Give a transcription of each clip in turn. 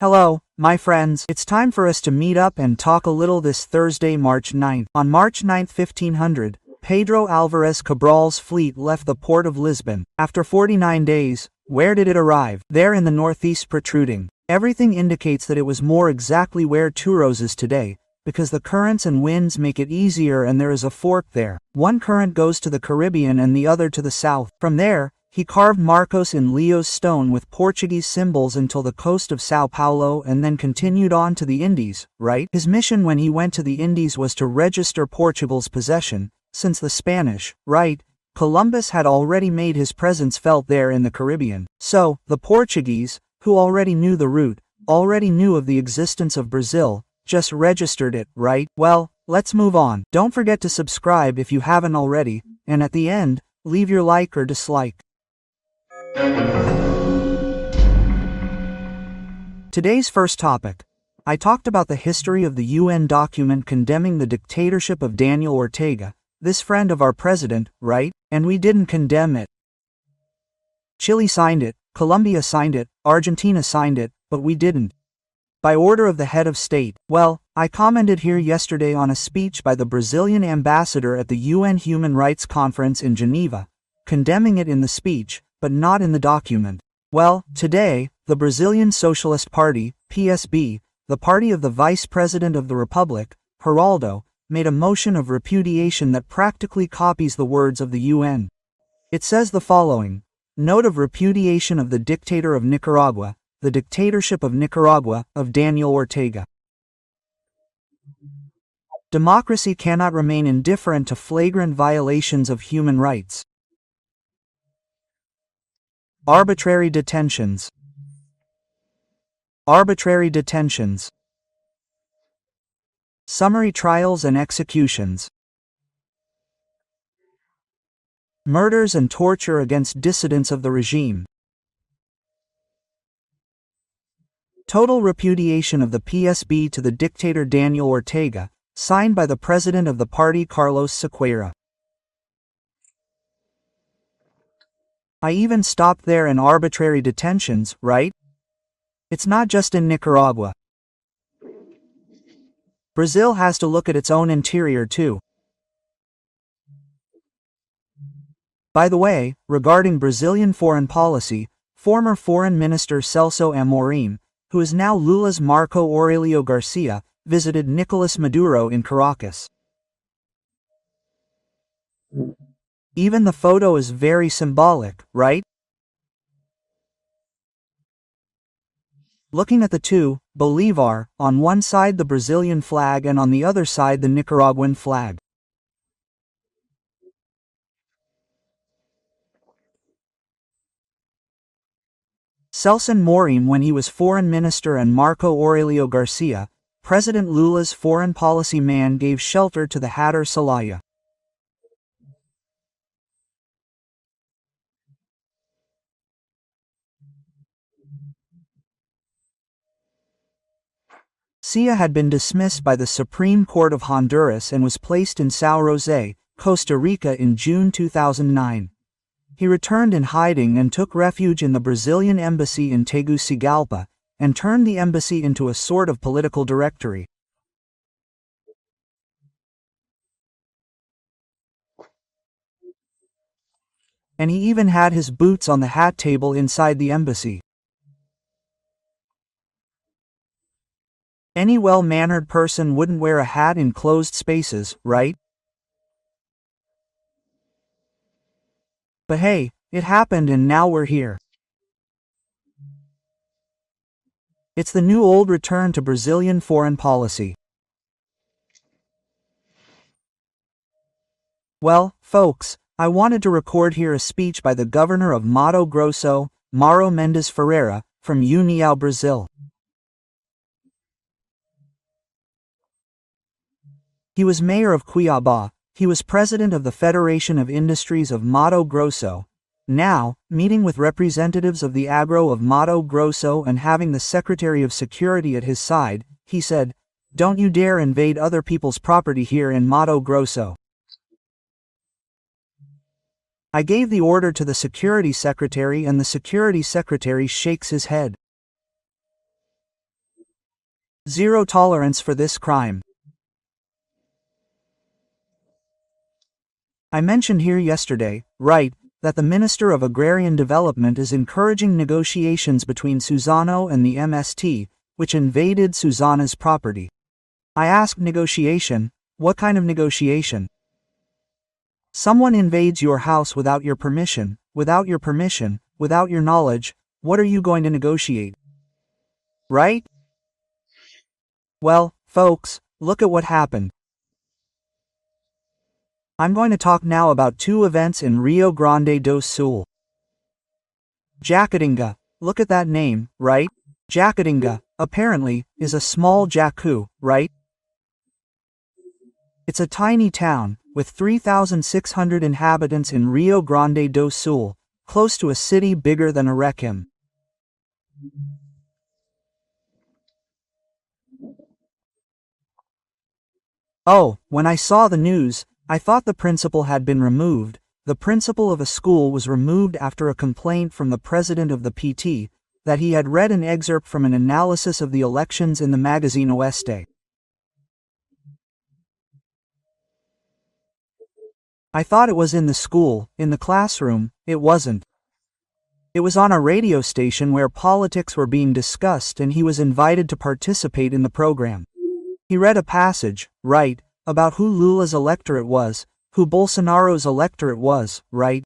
Hello, my friends. It's time for us to meet up and talk a little this Thursday, March 9th. On March 9th, 1500, Pedro Alvarez Cabral's fleet left the port of Lisbon. After 49 days, where did it arrive? There in the northeast protruding. Everything indicates that it was more exactly where Touros is today, because the currents and winds make it easier and there is a fork there. One current goes to the Caribbean and the other to the south. From there, he carved Marcos in Leo's stone with Portuguese symbols until the coast of Sao Paulo and then continued on to the Indies, right? His mission when he went to the Indies was to register Portugal's possession, since the Spanish, right? Columbus had already made his presence felt there in the Caribbean. So, the Portuguese, who already knew the route, already knew of the existence of Brazil, just registered it, right? Well, let's move on. Don't forget to subscribe if you haven't already, and at the end, leave your like or dislike. Today's first topic. I talked about the history of the UN document condemning the dictatorship of Daniel Ortega, this friend of our president, right? And we didn't condemn it. Chile signed it, Colombia signed it, Argentina signed it, but we didn't. By order of the head of state. Well, I commented here yesterday on a speech by the Brazilian ambassador at the UN Human Rights Conference in Geneva, condemning it in the speech, but not in the document. Well, today, the Brazilian Socialist Party, PSB, the party of the Vice President of the Republic, Geraldo, made a motion of repudiation that practically copies the words of the UN. It says the following: Note of repudiation of the dictator of Nicaragua, the dictatorship of Nicaragua, of Daniel Ortega. Democracy cannot remain indifferent to flagrant violations of human rights. Arbitrary detentions. Arbitrary detentions. Summary trials and executions. Murders and torture against dissidents of the regime. Total repudiation of the PSB to the dictator Daniel Ortega, signed by the president of the party Carlos Sequeira. I even stopped there in arbitrary detentions, right? It's not just in Nicaragua. Brazil has to look at its own interior too. By the way, regarding Brazilian foreign policy, former Foreign Minister Celso Amorim, who is now Lula's Marco Aurelio Garcia, visited Nicolas Maduro in Caracas. Even the photo is very symbolic, right? Looking at the two, Bolivar, on one side the Brazilian flag and on the other side the Nicaraguan flag. Celso Amorim when he was foreign minister and Marco Aurelio Garcia, President Lula's foreign policy man, gave shelter to the hatter Celaya. Cia had been dismissed by the Supreme Court of Honduras and was placed in São José, Costa Rica in June 2009. He returned in hiding and took refuge in the Brazilian embassy in Tegucigalpa, and turned the embassy into a sort of political directory. And he even had his boots on the hat table inside the embassy. Any well-mannered person wouldn't wear a hat in closed spaces, right? But hey, it happened and now we're here. It's the new old return to Brazilian foreign policy. Well, folks, I wanted to record here a speech by the governor of Mato Grosso, Mauro Mendes Ferreira, from União, Brazil. He was mayor of Cuiabá, he was president of the Federation of Industries of Mato Grosso. Now, meeting with representatives of the Agro of Mato Grosso and having the Secretary of Security at his side, he said, "Don't you dare invade other people's property here in Mato Grosso." I gave the order to the Security Secretary and the Security Secretary shakes his head. Zero tolerance for this crime. I mentioned here yesterday, right, that the Minister of Agrarian Development is encouraging negotiations between Susano and the MST, which invaded Susana's property. I asked negotiation, what kind of negotiation? Someone invades your house without your permission, without your knowledge, what are you going to negotiate? Right? Well, folks, look at what happened. I'm going to talk now about two events in Rio Grande do Sul. Jacatinga. Look at that name, right? Jacatinga, apparently, is a small jacu, right? It's a tiny town, with 3,600 inhabitants in Rio Grande do Sul, close to a city bigger than Arequim. Oh, when I saw the news, I thought the principal had been removed. The principal of a school was removed after a complaint from the president of the PT, that he had read an excerpt from an analysis of the elections in the magazine Oeste. I thought it was in the school, in the classroom. It wasn't. It was on a radio station where politics were being discussed and he was invited to participate in the program. He read a passage, right, about who Lula's electorate was, who Bolsonaro's electorate was, right?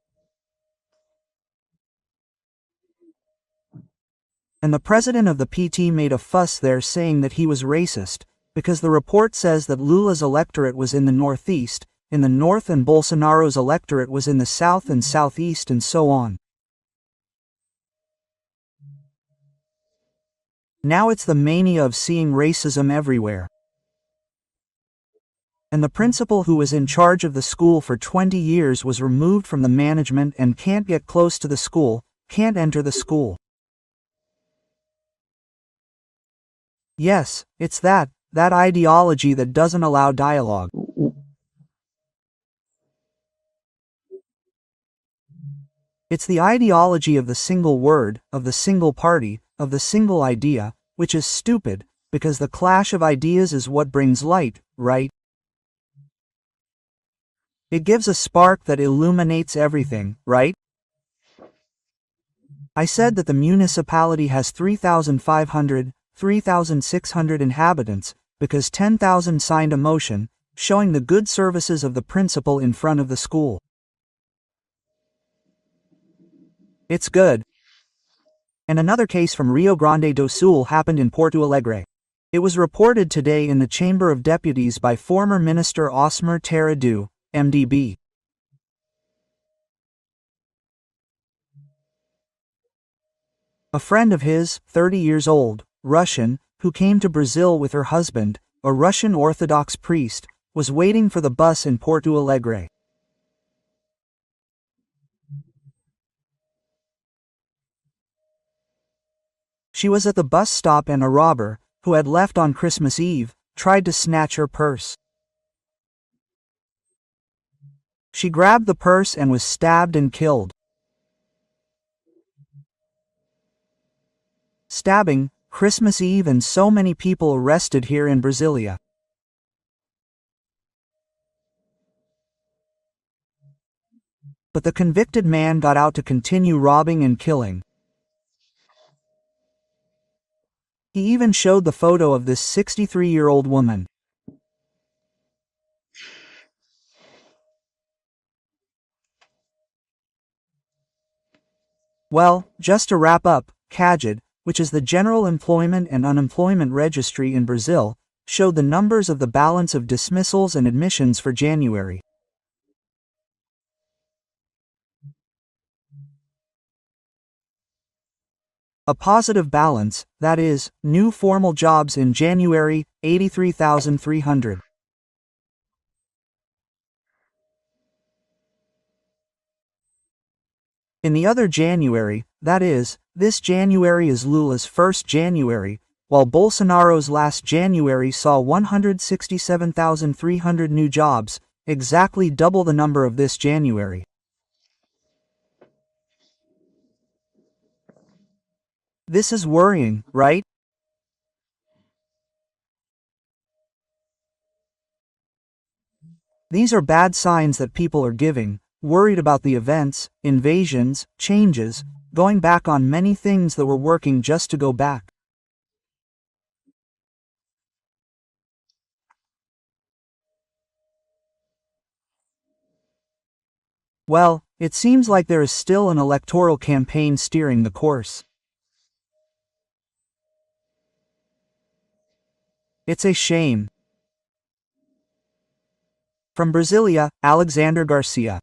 And the president of the PT made a fuss there saying that he was racist, because the report says that Lula's electorate was in the northeast, in the north, and Bolsonaro's electorate was in the south and southeast, and so on. Now it's the mania of seeing racism everywhere. And the principal who was in charge of the school for 20 years was removed from the management and can't get close to the school, can't enter the school. Yes, it's that ideology that doesn't allow dialogue. It's the ideology of the single word, of the single party, of the single idea, which is stupid, because the clash of ideas is what brings light, right? It gives a spark that illuminates everything, right? I said that the municipality has 3,600 inhabitants, because 10,000 signed a motion, showing the good services of the principal in front of the school. It's good. And another case from Rio Grande do Sul happened in Porto Alegre. It was reported today in the Chamber of Deputies by former Minister Osmer Terra do, MDB. A friend of his, 30 years old, Russian, who came to Brazil with her husband, a Russian Orthodox priest, was waiting for the bus in Porto Alegre. She was at the bus stop and a robber, who had left on Christmas Eve, tried to snatch her purse. She grabbed the purse and was stabbed and killed. Stabbing, Christmas Eve, and so many people arrested here in Brasilia. But the convicted man got out to continue robbing and killing. He even showed the photo of this 63-year-old woman. Well, just to wrap up, CAGED, which is the General Employment and Unemployment Registry in Brazil, showed the numbers of the balance of dismissals and admissions for January. A positive balance, that is, new formal jobs in January, 83,300. In the other January, that is, this January is Lula's first January, while Bolsonaro's last January saw 167,300 new jobs, exactly double the number of this January. This is worrying, right? These are bad signs that people are giving, worried about the events, invasions, changes, going back on many things that were working just to go back. Well, it seems like there is still an electoral campaign steering the course. It's a shame. From Brasilia, Alexander Garcia.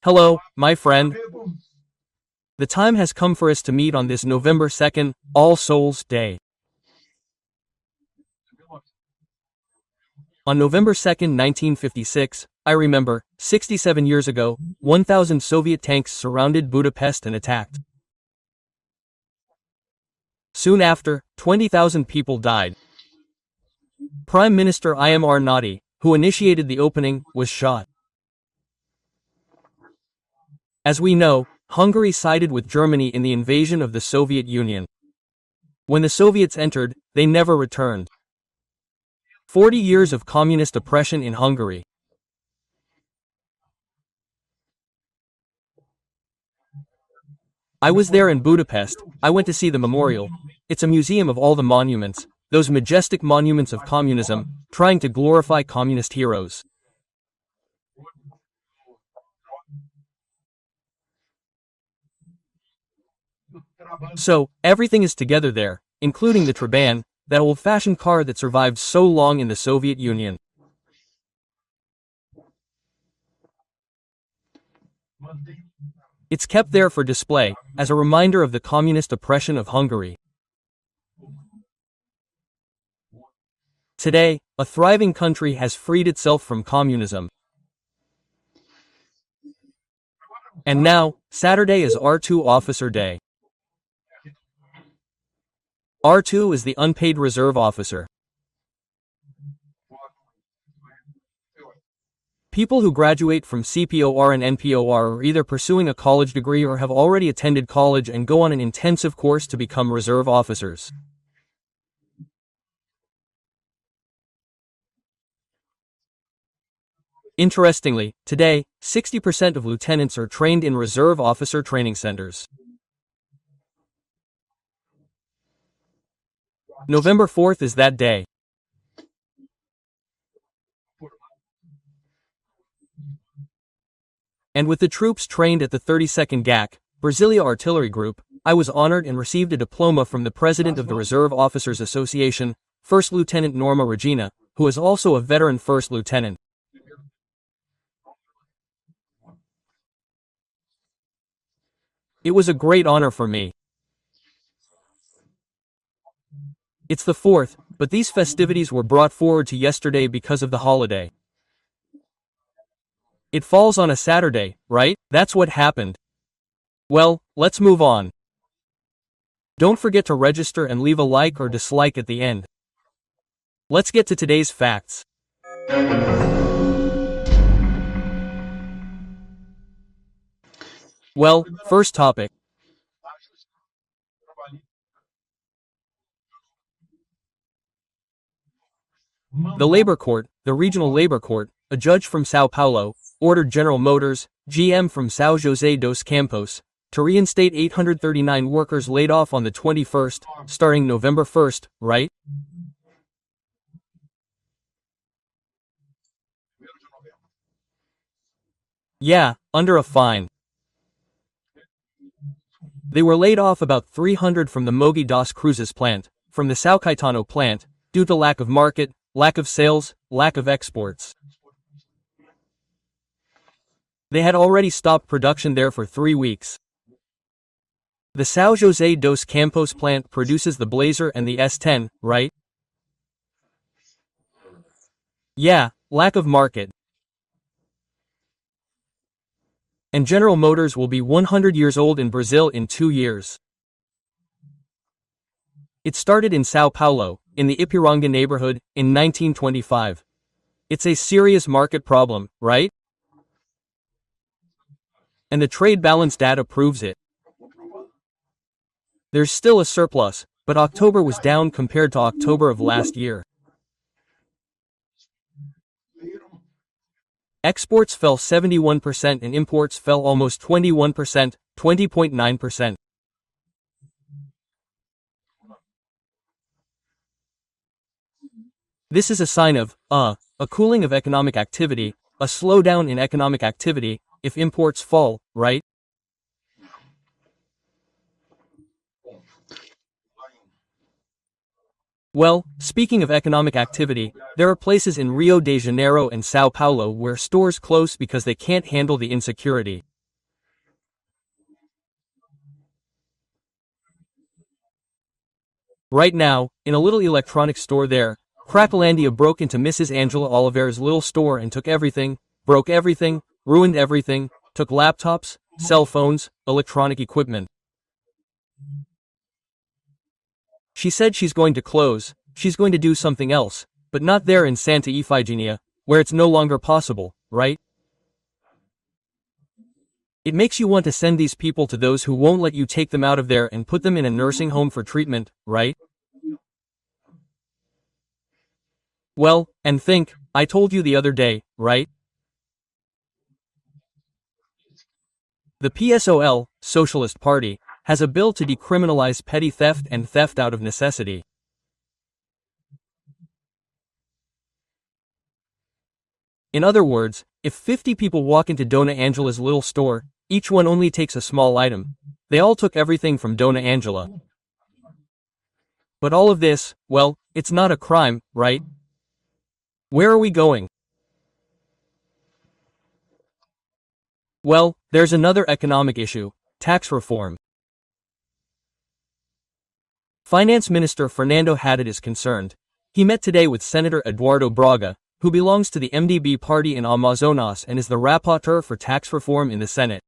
Hello, my friend. The time has come for us to meet on this November 2nd, All Souls Day. On November 2nd, 1956, I remember, 67 years ago, 1,000 Soviet tanks surrounded Budapest and attacked. Soon after, 20,000 people died. Prime Minister Imre Nagy, who initiated the opening, was shot. As we know, Hungary sided with Germany in the invasion of the Soviet Union. When the Soviets entered, they never returned. 40 years of communist oppression in Hungary. I was there in Budapest. I went to see the memorial. It's a museum of all the monuments, those majestic monuments of communism, trying to glorify communist heroes. So, everything is together there, including the Trabant, that old-fashioned car that survived so long in the Soviet Union. It's kept there for display, as a reminder of the communist oppression of Hungary. Today, a thriving country has freed itself from communism. And now, Saturday is R2 Officer Day. R2 is the unpaid reserve officer. People who graduate from CPOR and NPOR are either pursuing a college degree or have already attended college and go on an intensive course to become reserve officers. Interestingly, today, 60% of lieutenants are trained in reserve officer training centers. November 4th is that day. And with the troops trained at the 32nd GAC, Brasilia Artillery Group, I was honored and received a diploma from the president of the Reserve Officers Association, First Lieutenant Norma Regina, who is also a veteran First Lieutenant. It was a great honor for me. It's the 4th, but these festivities were brought forward to yesterday because of the holiday. It falls on a Saturday, right? That's what happened. Well, let's move on. Don't forget to register and leave a like or dislike at the end. Let's get to today's facts. Well, first topic. The Labor Court, the Regional Labor Court, a judge from Sao Paulo, ordered General Motors, GM from São José dos Campos, to reinstate 839 workers laid off on the 21st, starting November 1st, right? Yeah, under a fine. They were laid off about 300 from the Mogi das Cruzes plant, from the São Caetano plant, due to lack of market, lack of sales, lack of exports. They had already stopped production there for 3 weeks. The São José dos Campos plant produces the Blazer and the S10, right? Yeah, lack of market. And General Motors will be 100 years old in Brazil in 2 years. It started in Sao Paulo, in the Ipiranga neighborhood, in 1925. It's a serious market problem, right? And the trade balance data proves it. There's still a surplus, but October was down compared to October of last year. Exports fell 71% and imports fell almost 21%, 20.9%. This is a sign of, a cooling of economic activity, a slowdown in economic activity, if imports fall, right? Well, speaking of economic activity, there are places in Rio de Janeiro and Sao Paulo where stores close because they can't handle the insecurity. Right now, in a little electronics store there, Cracolandia broke into Mrs. Angela Oliveira's little store and took everything, broke everything, ruined everything, took laptops, cell phones, electronic equipment. She said she's going to close, she's going to do something else, but not there in Santa Ifigenia, where it's no longer possible, right? It makes you want to send these people to those who won't let you take them out of there and put them in a nursing home for treatment, right? Well, and think, I told you the other day, right? The PSOL, Socialist Party, has a bill to decriminalize petty theft and theft out of necessity. In other words, if 50 people walk into Dona Angela's little store, each one only takes a small item. They all took everything from Dona Angela. But all of this, well, it's not a crime, right? Where are we going? Well, there's another economic issue, tax reform. Finance Minister Fernando Haddad is concerned. He met today with Senator Eduardo Braga, who belongs to the MDB party in Amazonas and is the rapporteur for tax reform in the Senate.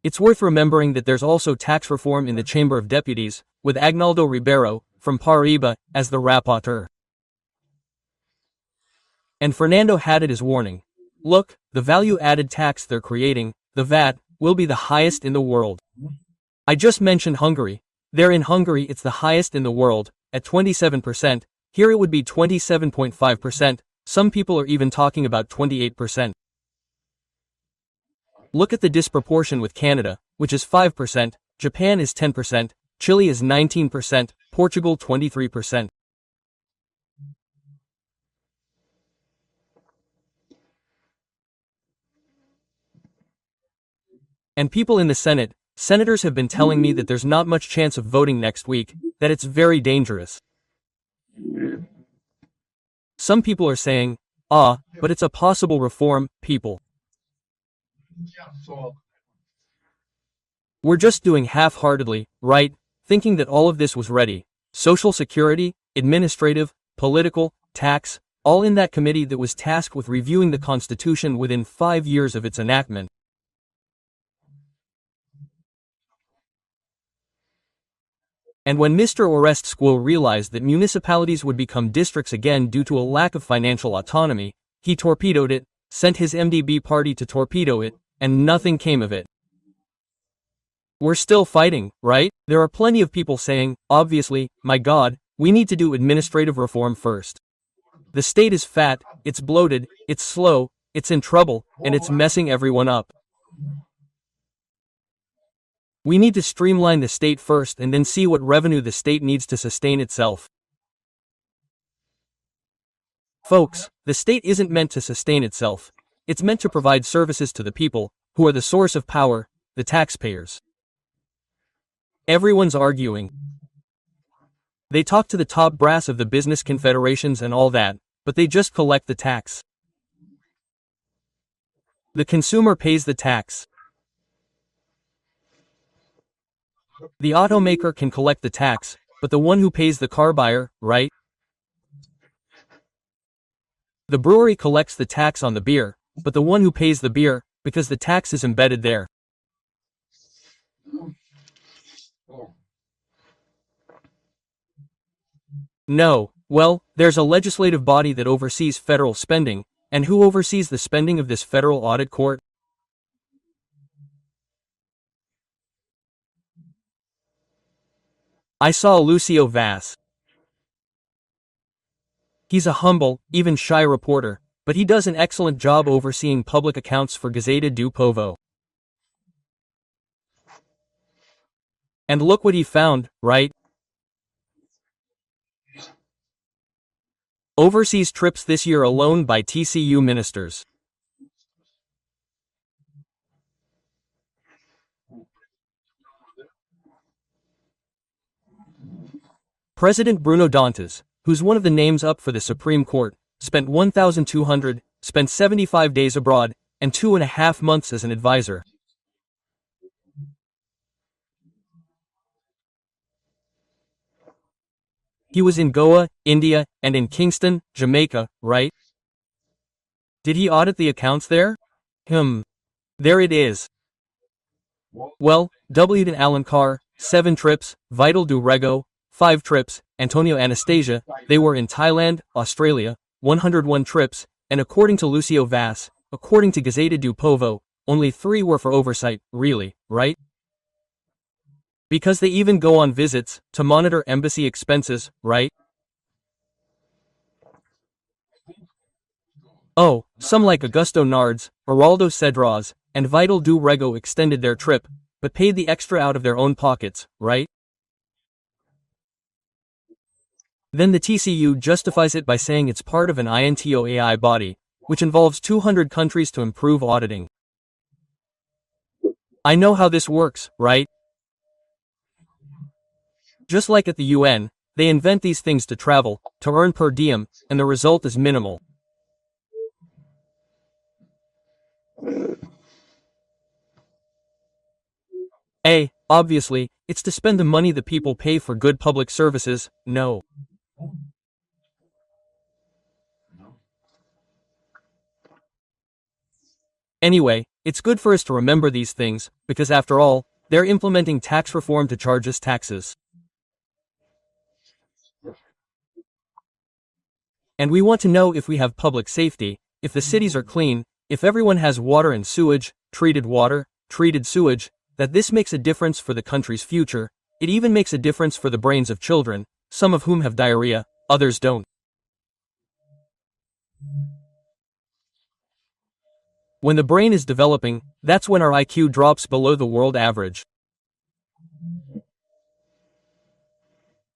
It's worth remembering that there's also tax reform in the Chamber of Deputies, with Agnaldo Ribeiro, from PRUEBA, as the rapporteur. And Fernando Haddad is warning. Look, the value-added tax they're creating, the VAT, will be the highest in the world. I just mentioned Hungary. There in Hungary it's the highest in the world, at 27%, here it would be 27.5%, some people are even talking about 28%. Look at the disproportion with Canada, which is 5%, Japan is 10%, Chile is 19%, Portugal 23%. And people in the Senate, senators have been telling me that there's not much chance of voting next week, that it's very dangerous. Some people are saying, but it's a possible reform, people. We're just doing half-heartedly, right, thinking that all of this was ready. Social security, administrative, political, tax, all in that committee that was tasked with reviewing the Constitution within 5 years of its enactment. And when Mr. Orestes realized that municipalities would become districts again due to a lack of financial autonomy, he torpedoed it, sent his MDB party to torpedo it, and nothing came of it. We're still fighting, right? There are plenty of people saying, obviously, my God, we need to do administrative reform first. The state is fat, it's bloated, it's slow, it's in trouble, and it's messing everyone up. We need to streamline the state first and then see what revenue the state needs to sustain itself. Folks, the state isn't meant to sustain itself. It's meant to provide services to the people, who are the source of power, the taxpayers. Everyone's arguing. They talk to the top brass of the business confederations and all that, but they just collect the tax. The consumer pays the tax. The automaker can collect the tax, but the one who pays the car buyer, right? The brewery collects the tax on the beer, but the one who pays the beer, because the tax is embedded there. No, well, there's a legislative body that oversees federal spending, and who oversees the spending of this federal audit court? I saw Lucio Vass. He's a humble, even shy reporter, but he does an excellent job overseeing public accounts for Gazzetta do Povo. And look what he found, right? Overseas trips this year alone by TCU ministers. President Bruno Dantas, who's one of the names up for the Supreme Court, spent 75 days abroad, and 2.5 months as an advisor. He was in Goa, India, and in Kingston, Jamaica, right? Did he audit the accounts there? There it is. Well, W. and Alan Carr, 7 trips, Vital do Rego, 5 trips, Antonio Anastasia, they were in Thailand, Australia, 101 trips, and according to Lucio Vass, according to Gazzetta do Povo, only 3 were for oversight, really, right? Because they even go on visits, to monitor embassy expenses, right? Oh, some like Augusto Nardes, Geraldo Cedras, and Vital do Rego extended their trip, but paid the extra out of their own pockets, right? Then the TCU justifies it by saying it's part of an INTOAI body, which involves 200 countries to improve auditing. I know how this works, right? Just like at the UN, they invent these things to travel, to earn per diem, and the result is minimal. Obviously, it's to spend the money the people pay for good public services, no. Anyway, it's good for us to remember these things, because after all, they're implementing tax reform to charge us taxes. And we want to know if we have public safety, if the cities are clean, if everyone has water and sewage, treated sewage, that this makes a difference for the country's future. It even makes a difference for the brains of children, some of whom have diarrhea, others don't. When the brain is developing, that's when our IQ drops below the world average.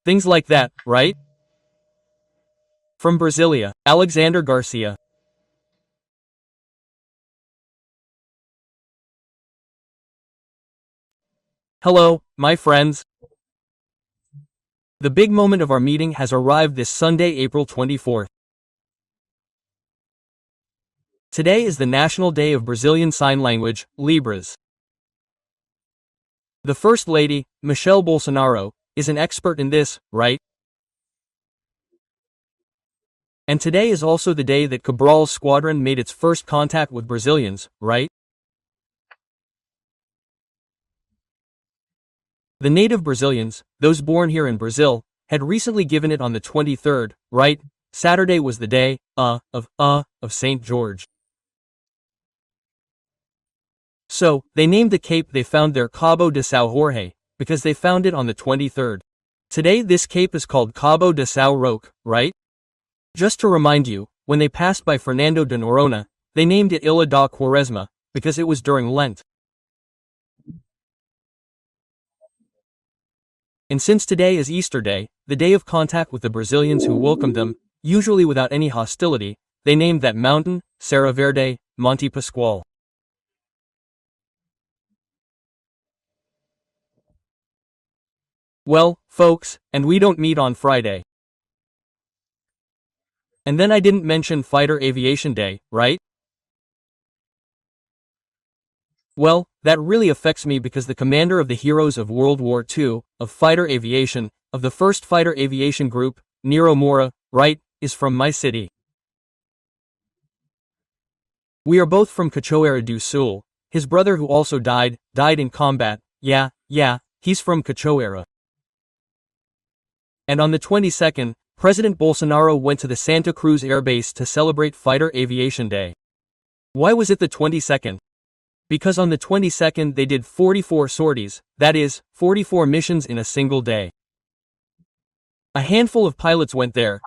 Things like that, right? From Brasilia, Alexander Garcia. Hello, my friends. The big moment of our meeting has arrived this Sunday, April 24th. Today is the National Day of Brazilian Sign Language, Libras. The First Lady, Michelle Bolsonaro, is an expert in this, right? And today is also the day that Cabral's squadron made its first contact with Brazilians, right? The native Brazilians, those born here in Brazil, had recently given it on the 23rd, right? Saturday was the day, of St. George. So, they named the cape they found there Cabo de São Jorge, because they found it on the 23rd. Today this cape is called Cabo de São Roque, right? Just to remind you, when they passed by Fernando de Noronha, they named it Ilha da Quaresma, because it was during Lent. And since today is Easter Day, the day of contact with the Brazilians who welcomed them, usually without any hostility, they named that mountain, Serra Verde, Monte Pascoal. Well, folks, and we don't meet on Friday. And then I didn't mention Fighter Aviation Day, right? Well, that really affects me because the commander of the heroes of World War II, of fighter aviation, of the 1st Fighter Aviation Group, Nero Moura, right, is from my city. We are both from Cachoeira do Sul. His brother who also died in combat, yeah, he's from Cachoeira. And on the 22nd, President Bolsonaro went to the Santa Cruz Air Base to celebrate Fighter Aviation Day. Why was it the 22nd? Because on the 22nd they did 44 sorties, that is, 44 missions in a single day. A handful of pilots went there.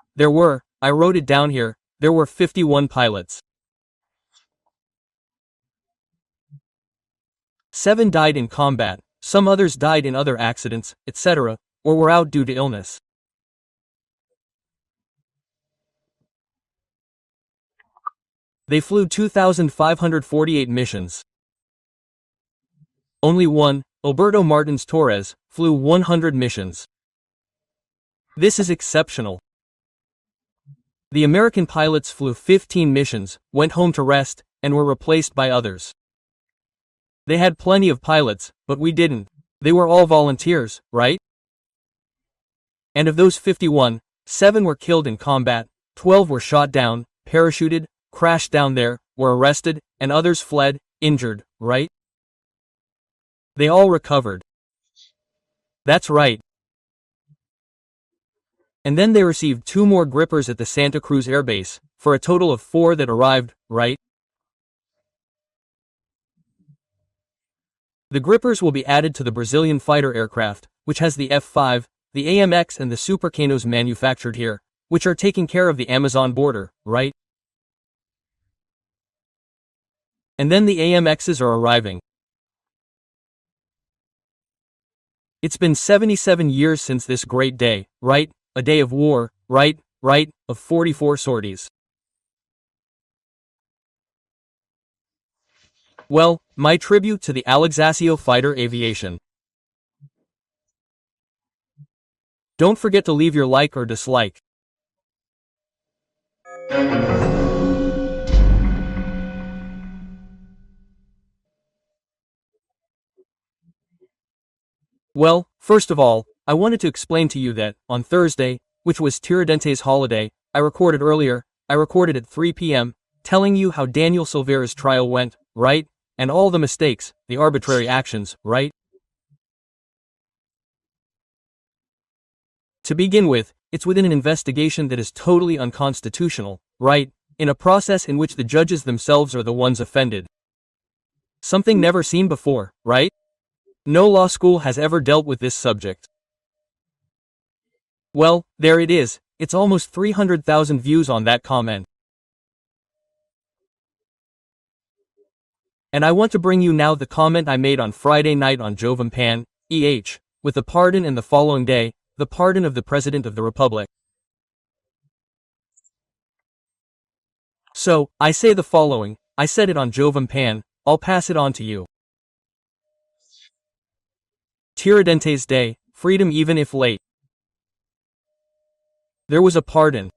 I wrote it down here, there were 51 pilots. 7 died in combat, some others died in other accidents, etc., or were out due to illness. They flew 2,548 missions. Only one, Alberto Martins Torres, flew 100 missions. This is exceptional. The American pilots flew 15 missions, went home to rest, and were replaced by others. They had plenty of pilots, but we didn't. They were all volunteers, right? And of those 51, 7 were killed in combat, 12 were shot down, parachuted, crashed down there, were arrested, and others fled, injured, right? They all recovered. That's right. And then they received 2 more grippers at the Santa Cruz Air Base, for a total of 4 that arrived, right? The grippers will be added to the Brazilian fighter aircraft, which has the F-5, the AMX and the Supercanos manufactured here, which are taking care of the Amazon border, right? And then the AMXs are arriving. It's been 77 years since this great day, right? A day of war, right, of 44 sorties. Well, my tribute to the Alexacio fighter aviation. Don't forget to leave your like or dislike. Well, first of all, I wanted to explain to you that, on Thursday, which was Tiradentes' holiday, I recorded at 3 p.m., telling you how Daniel Silveira's trial went, right? And all the mistakes, the arbitrary actions, right? To begin with, it's within an investigation that is totally unconstitutional, right? In a process in which the judges themselves are the ones offended. Something never seen before, right? No law school has ever dealt with this subject. Well, there it is, it's almost 300,000 views on that comment. And I want to bring you now the comment I made on Friday night on Jovam Pan, with the pardon and the following day, the pardon of the President of the Republic. So, I say the following, I said it on Jovam Pan, I'll pass it on to you. Tiradentes Day, freedom even if late. There was a pardon.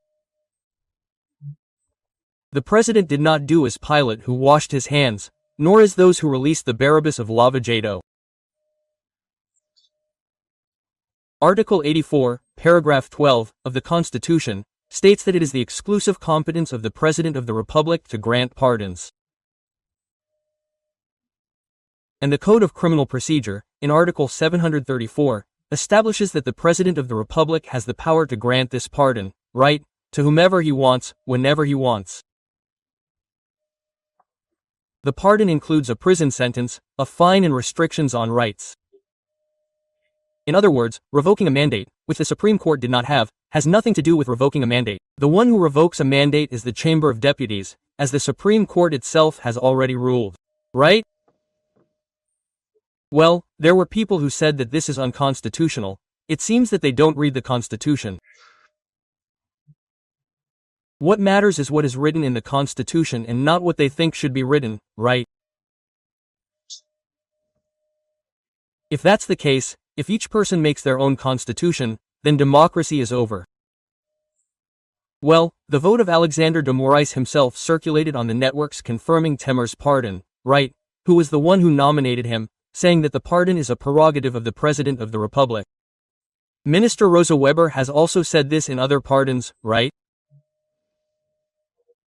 The President did not do as Pilate who washed his hands, nor as those who released the Barabbas of Lava Jato. Article 84, paragraph 12, of the Constitution, states that it is the exclusive competence of the President of the Republic to grant pardons. And the Code of Criminal Procedure, in Article 734, establishes that the President of the Republic has the power to grant this pardon, right, to whomever he wants, whenever he wants. The pardon includes a prison sentence, a fine and restrictions on rights. In other words, revoking a mandate, which the Supreme Court did not have, has nothing to do with revoking a mandate. The one who revokes a mandate is the Chamber of Deputies, as the Supreme Court itself has already ruled. Right? Well, there were people who said that this is unconstitutional. It seems that they don't read the Constitution. What matters is what is written in the Constitution and not what they think should be written, right? If that's the case, if each person makes their own constitution, then democracy is over. Well, the vote of Alexander de Moraes himself circulated on the networks confirming Temer's pardon, right, who was the one who nominated him, saying that the pardon is a prerogative of the President of the Republic. Minister Rosa Weber has also said this in other pardons, right?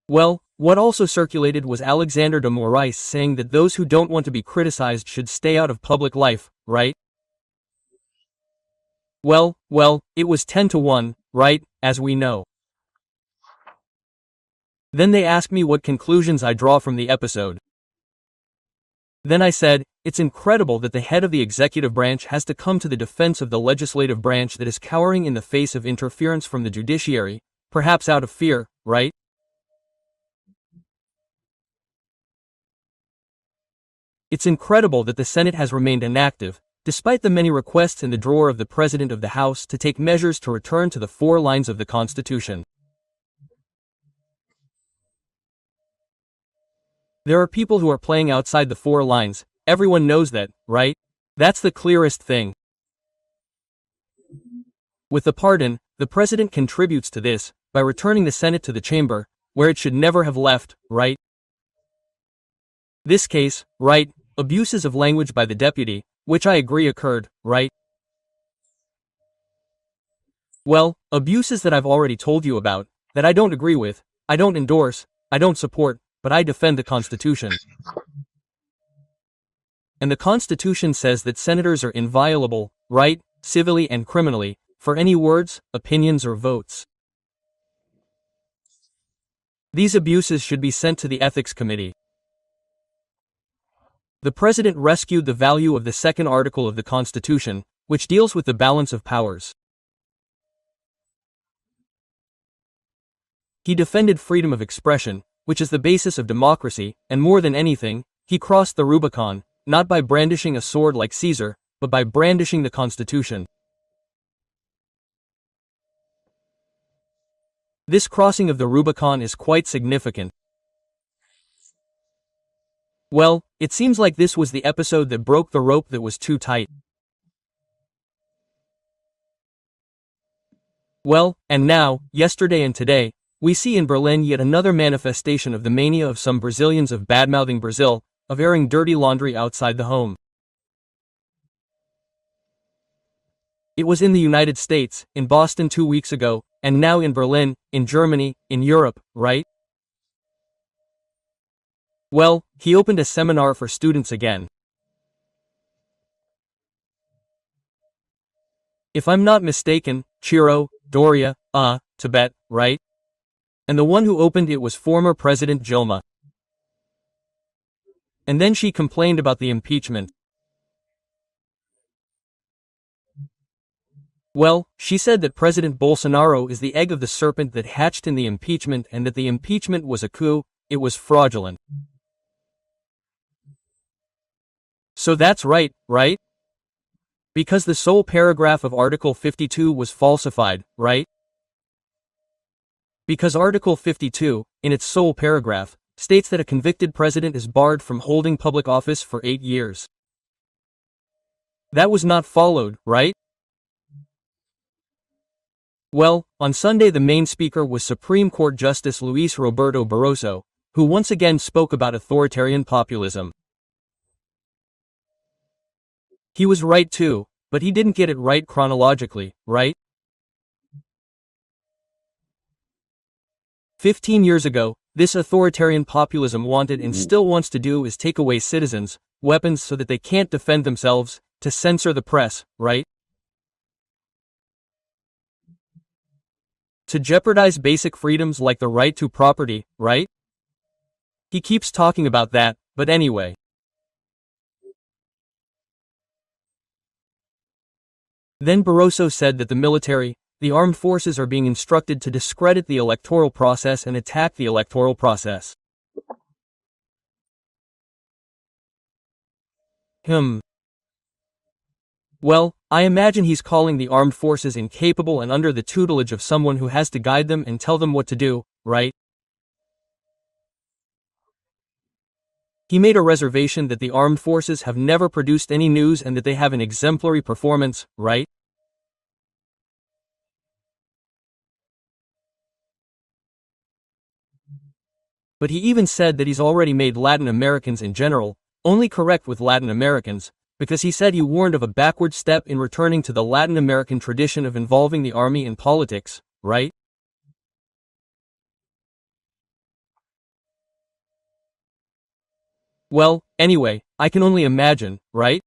Well, what also circulated was Alexander de Moraes saying that those who don't want to be criticized should stay out of public life, right? Well, it was 10-1, right, as we know. Then they ask me what conclusions I draw from the episode. Then I said, it's incredible that the head of the executive branch has to come to the defense of the legislative branch that is cowering in the face of interference from the judiciary, perhaps out of fear, right? It's incredible that the Senate has remained inactive, despite the many requests in the drawer of the President of the House to take measures to return to the 4 lines of the Constitution. There are people who are playing outside the 4 lines, everyone knows that, right? That's the clearest thing. With the pardon, the President contributes to this, by returning the Senate to the chamber, where it should never have left, right? This case, right, abuses of language by the deputy, which I agree occurred, right? Well, abuses that I've already told you about, that I don't agree with, I don't endorse, I don't support, but I defend the Constitution. And the Constitution says that senators are inviolable, right, civilly and criminally, for any words, opinions or votes. These abuses should be sent to the Ethics Committee. The President rescued the value of the second article of the Constitution, which deals with the balance of powers. He defended freedom of expression, which is the basis of democracy, and more than anything, he crossed the Rubicon, not by brandishing a sword like Caesar, but by brandishing the Constitution. This crossing of the Rubicon is quite significant. Well, it seems like this was the episode that broke the rope that was too tight. Well, and now, yesterday and today, we see in Berlin yet another manifestation of the mania of some Brazilians of badmouthing Brazil, of airing dirty laundry outside the home. It was in the United States, in Boston 2 weeks ago, and now in Berlin, in Germany, in Europe, right? Well, he opened a seminar for students again. If I'm not mistaken, Chiro, Doria, Tibet, right? And the one who opened it was former President Dilma. And then she complained about the impeachment. Well, she said that President Bolsonaro is the egg of the serpent that hatched in the impeachment and that the impeachment was a coup, it was fraudulent. So that's right, right? Because the sole paragraph of Article 52 was falsified, right? Because Article 52, in its sole paragraph, states that a convicted president is barred from holding public office for 8 years. That was not followed, right? Well, on Sunday the main speaker was Supreme Court Justice Luis Roberto Barroso, who once again spoke about authoritarian populism. He was right too, but he didn't get it right chronologically, right? 15 years ago, this authoritarian populism wanted and still wants to do is take away citizens' weapons so that they can't defend themselves, to censor the press, right? To jeopardize basic freedoms like the right to property, right? He keeps talking about that, but anyway. Then Barroso said that the military, the armed forces are being instructed to discredit the electoral process and attack the electoral process. Well, I imagine he's calling the armed forces incapable and under the tutelage of someone who has to guide them and tell them what to do, right? He made a reservation that the armed forces have never produced any news and that they have an exemplary performance, right? But he even said that he's already made Latin Americans in general only correct with Latin Americans, because he said he warned of a backward step in returning to the Latin American tradition of involving the army in politics, right? Well, anyway, I can only imagine, right?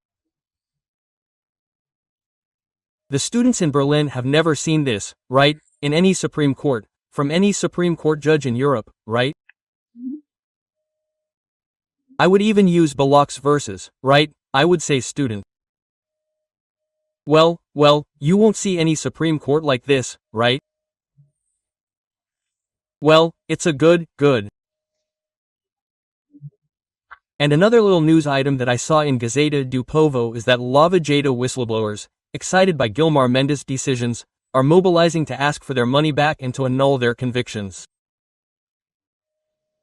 The students in Berlin have never seen this, right, in any Supreme Court, from any Supreme Court judge in Europe, right? I would even use Balak's verses, right? I would say student. Well, you won't see any Supreme Court like this, right? Well, it's a good. And another little news item that I saw in Gazeta do Povo is that Lava Jato whistleblowers, excited by Gilmar Mendes' decisions, are mobilizing to ask for their money back and to annul their convictions.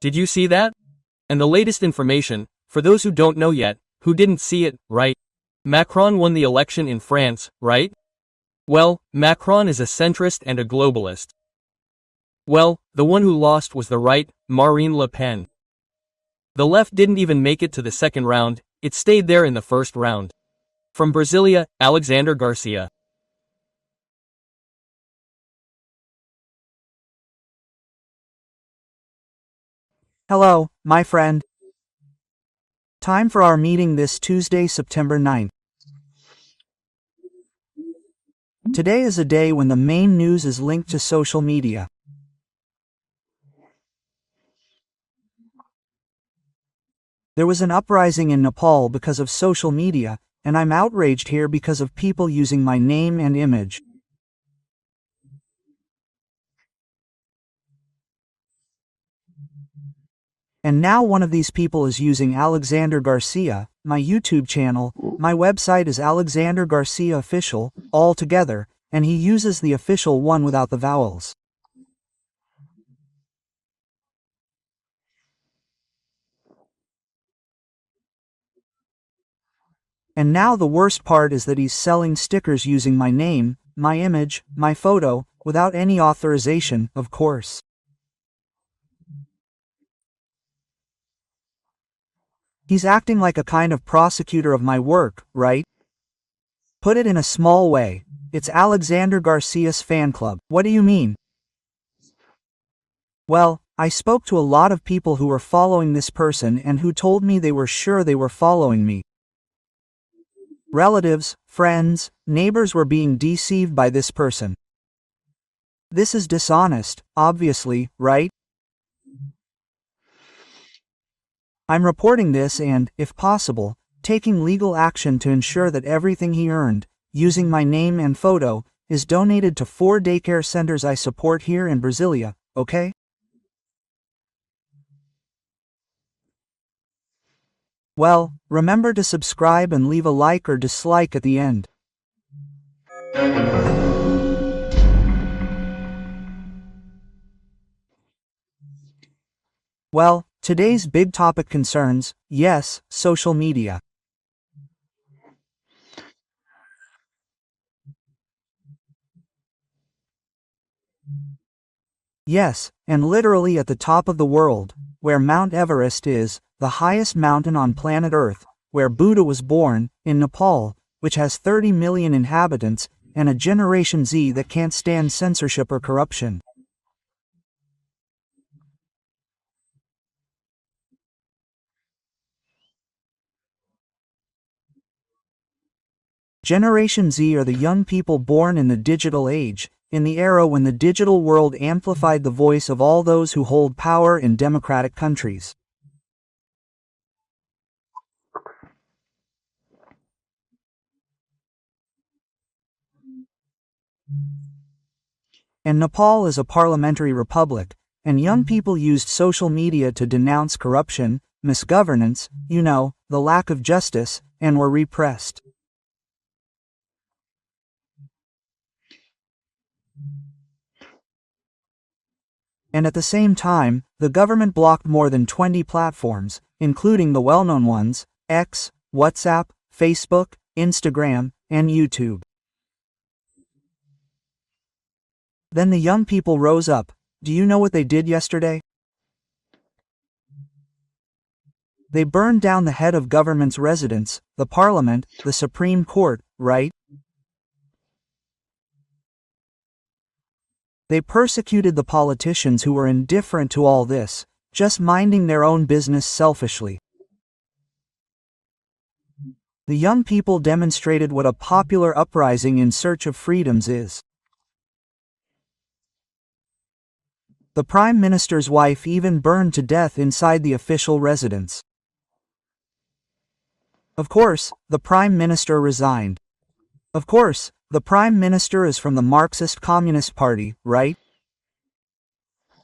Did you see that? And the latest information, for those who don't know yet, who didn't see it, right? Macron won the election in France, right? Well, Macron is a centrist and a globalist. Well, the one who lost was the right, Marine Le Pen. The left didn't even make it to the second round, it stayed there in the first round. From Brasilia, Alexander Garcia. Hello, my friend. Time for our meeting this Tuesday, September 9th. Today is a day when the main news is linked to social media. There was an uprising in Nepal because of social media, and I'm outraged here because of people using my name and image. And now one of these people is using Alexander Garcia, my YouTube channel. My website is Alexander Garcia Official, all together, and he uses the official one without the vowels. And now the worst part is that he's selling stickers using my name, my image, my photo, without any authorization, of course. He's acting like a kind of prosecutor of my work, right? Put it in a small way. It's Alexander Garcia's fan club. What do you mean? Well, I spoke to a lot of people who were following this person and who told me they were sure they were following me. Relatives, friends, neighbors were being deceived by this person. This is dishonest, obviously, right? I'm reporting this and, if possible, taking legal action to ensure that everything he earned, using my name and photo, is donated to 4 daycare centers I support here in Brasilia, okay? Well, remember to subscribe and leave a like or dislike at the end. Well, today's big topic concerns, yes, social media. Yes, and literally at the top of the world, where Mount Everest is, the highest mountain on planet Earth, where Buddha was born, in Nepal, which has 30 million inhabitants, and a Generation Z that can't stand censorship or corruption. Generation Z are the young people born in the digital age, in the era when the digital world amplified the voice of all those who hold power in democratic countries. And Nepal is a parliamentary republic, and young people used social media to denounce corruption, misgovernance, the lack of justice, and were repressed. And at the same time, the government blocked more than 20 platforms, including the well-known ones, X, WhatsApp, Facebook, Instagram, and YouTube. Then the young people rose up. Do you know what they did yesterday? They burned down the head of government's residence, the parliament, the Supreme Court, right? They persecuted the politicians who were indifferent to all this, just minding their own business selfishly. The young people demonstrated what a popular uprising in search of freedoms is. The Prime Minister's wife even burned to death inside the official residence. Of course, the Prime Minister resigned. Of course, the Prime Minister is from the Marxist Communist Party, right?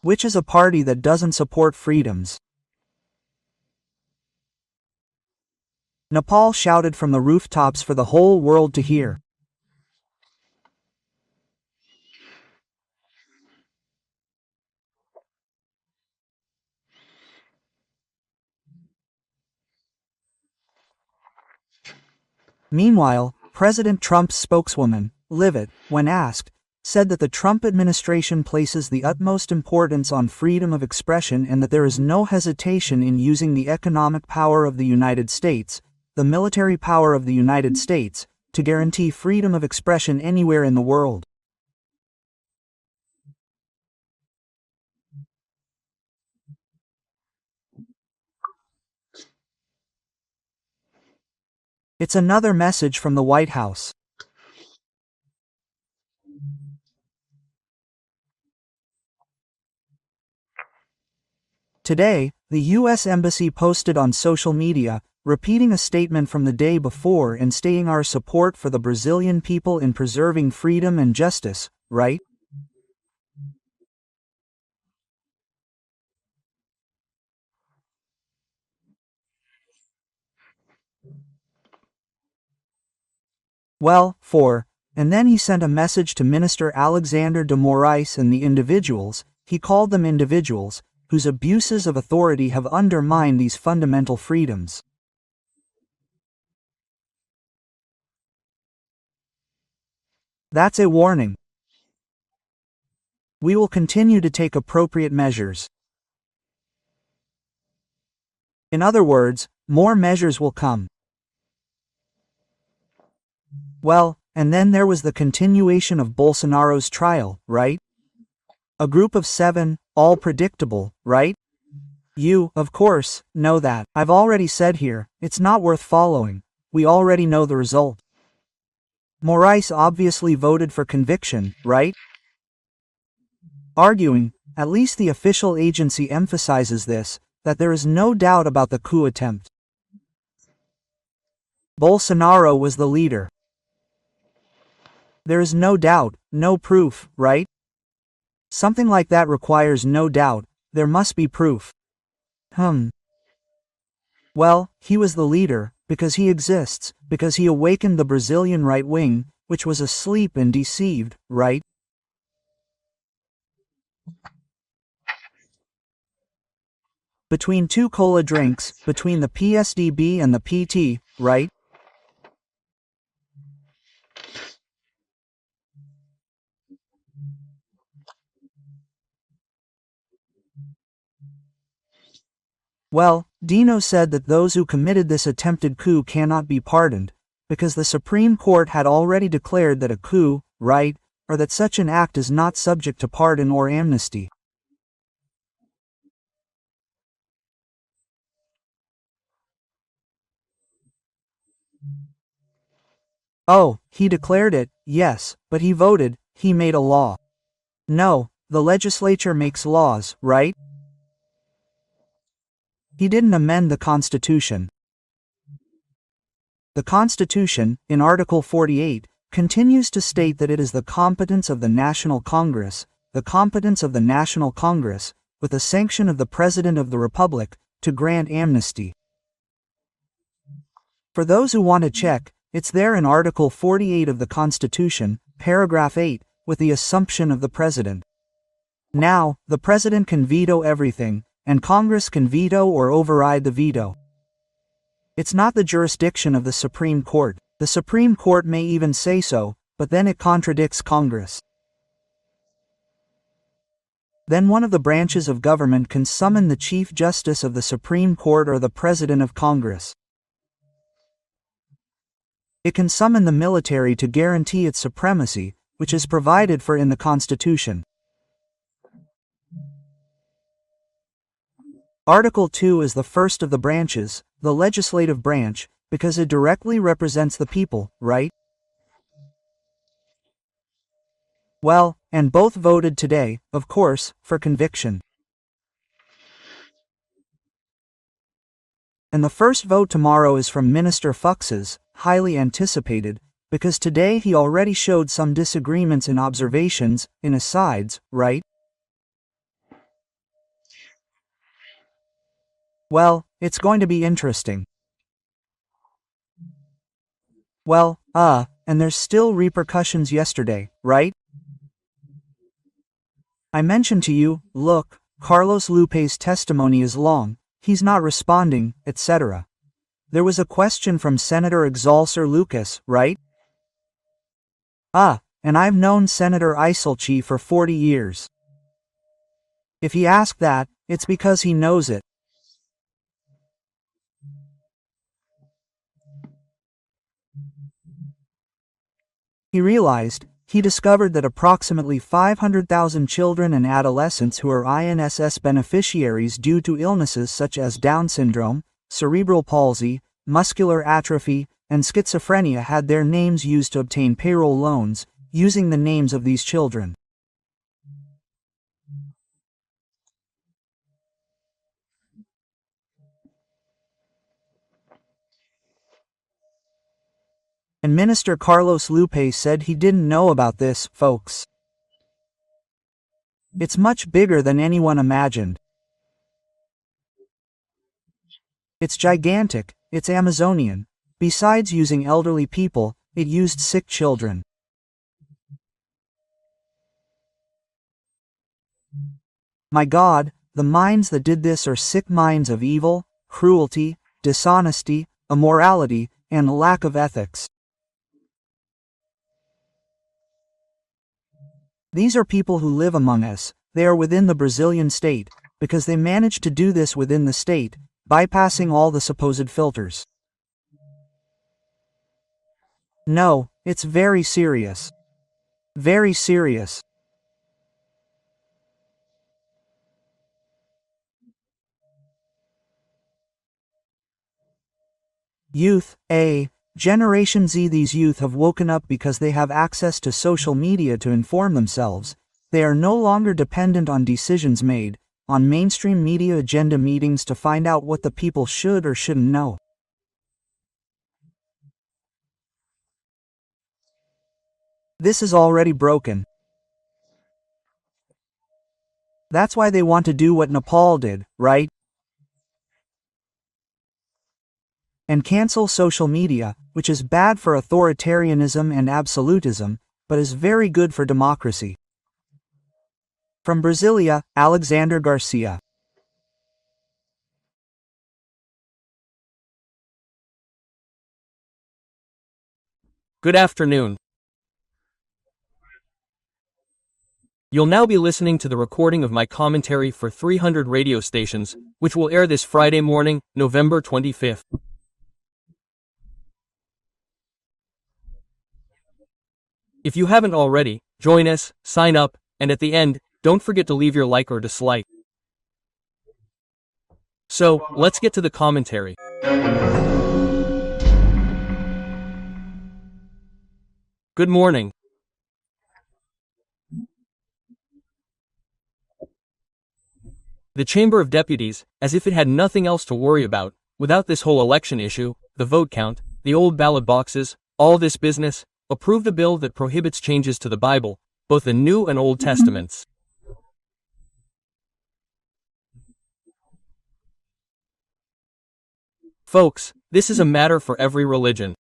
Which is a party that doesn't support freedoms. Nepal shouted from the rooftops for the whole world to hear. Meanwhile, President Trump's spokeswoman, Livet, when asked, said that the Trump administration places the utmost importance on freedom of expression and that there is no hesitation in using the economic power of the United States, the military power of the United States, to guarantee freedom of expression anywhere in the world. It's another message from the White House. Today, the U.S. Embassy posted on social media, repeating a statement from the day before and stating our support for the Brazilian people in preserving freedom and justice, right? Well, and then he sent a message to Minister Alexander de Moraes and the individuals, he called them individuals, whose abuses of authority have undermined these fundamental freedoms. That's a warning. We will continue to take appropriate measures. In other words, more measures will come. Well, and then there was the continuation of Bolsonaro's trial, right? A group of 7, all predictable, right? You, of course, know that. I've already said here, it's not worth following. We already know the result. Moraes obviously voted for conviction, right? Arguing, at least the official agency emphasizes this, that there is no doubt about the coup attempt. Bolsonaro was the leader. There is no doubt, no proof, right? Something like that requires no doubt, there must be proof. Well, he was the leader, because he exists, because he awakened the Brazilian right wing, which was asleep and deceived, right? Between 2 cola drinks, between the PSDB and the PT, right? Well, Dino said that those who committed this attempted coup cannot be pardoned, because the Supreme Court had already declared that a coup, right, or that such an act is not subject to pardon or amnesty. Oh, he declared it, yes, but he voted, he made a law. No, the legislature makes laws, right? He didn't amend the Constitution. The Constitution, in Article 48, continues to state that it is the competence of the National Congress, with the sanction of the President of the Republic, to grant amnesty. For those who want to check, it's there in Article 48 of the Constitution, paragraph 8, with the assumption of the President. Now, the President can veto everything, and Congress can veto or override the veto. It's not the jurisdiction of the Supreme Court. The Supreme Court may even say so, but then it contradicts Congress. Then one of the branches of government can summon the Chief Justice of the Supreme Court or the President of Congress. It can summon the military to guarantee its supremacy, which is provided for in the Constitution. Article 2 is the first of the branches, the legislative branch, because it directly represents the people, right? Well, and both voted today, of course, for conviction. And the first vote tomorrow is from Minister Fuchs's, highly anticipated, because today he already showed some disagreements in observations, in asides, right? Well, it's going to be interesting. Well, and there's still repercussions yesterday, right? I mentioned to you, look, Carlos Lupe's testimony is long, he's not responding, etc. There was a question from Senator Exalcer Lucas, right? And I've known Senator Isolchi for 40 years. If he asked that, it's because he knows it. He discovered that approximately 500,000 children and adolescents who are INSS beneficiaries due to illnesses such as Down syndrome, cerebral palsy, muscular atrophy, and schizophrenia had their names used to obtain payroll loans, using the names of these children. And Minister Carlos Lupe said he didn't know about this, folks. It's much bigger than anyone imagined. It's gigantic, it's Amazonian. Besides using elderly people, it used sick children. My God, the minds that did this are sick minds of evil, cruelty, dishonesty, immorality, and lack of ethics. These are people who live among us, they are within the Brazilian state, because they managed to do this within the state, bypassing all the supposed filters. No, it's very serious. Very serious. Youth, Generation Z. These youth have woken up because they have access to social media to inform themselves. They are no longer dependent on decisions made, on mainstream media agenda meetings to find out what the people should or shouldn't know. This is already broken. That's why they want to do what Nepal did, right? And cancel social media, which is bad for authoritarianism and absolutism, but is very good for democracy. From Brasilia, Alexander Garcia. Good afternoon. You'll now be listening to the recording of my commentary for 300 radio stations, which will air this Friday morning, November 25th. If you haven't already, join us, sign up, and at the end, don't forget to leave your like or dislike. So, let's get to the commentary. Good morning. The Chamber of Deputies, as if it had nothing else to worry about, without this whole election issue, the vote count, the old ballot boxes, all this business, approved a bill that prohibits changes to the Bible, both the New and Old Testaments. Folks, this is a matter for every religion.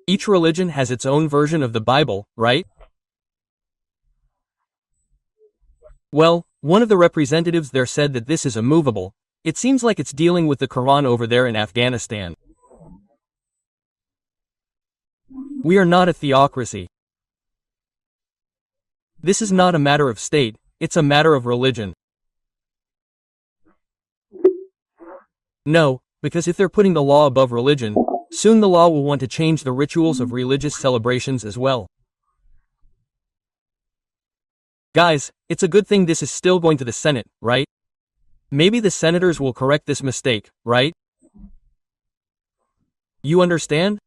Each religion has its own version of the Bible, right? Well, one of the representatives there said that this is immovable. It seems like it's dealing with the Quran over there in Afghanistan. We are not a theocracy. This is not a matter of state, it's a matter of religion. No, because if they're putting the law above religion, soon the law will want to change the rituals of religious celebrations as well. Guys, it's a good thing this is still going to the Senate, right? Maybe the senators will correct this mistake, right? You understand?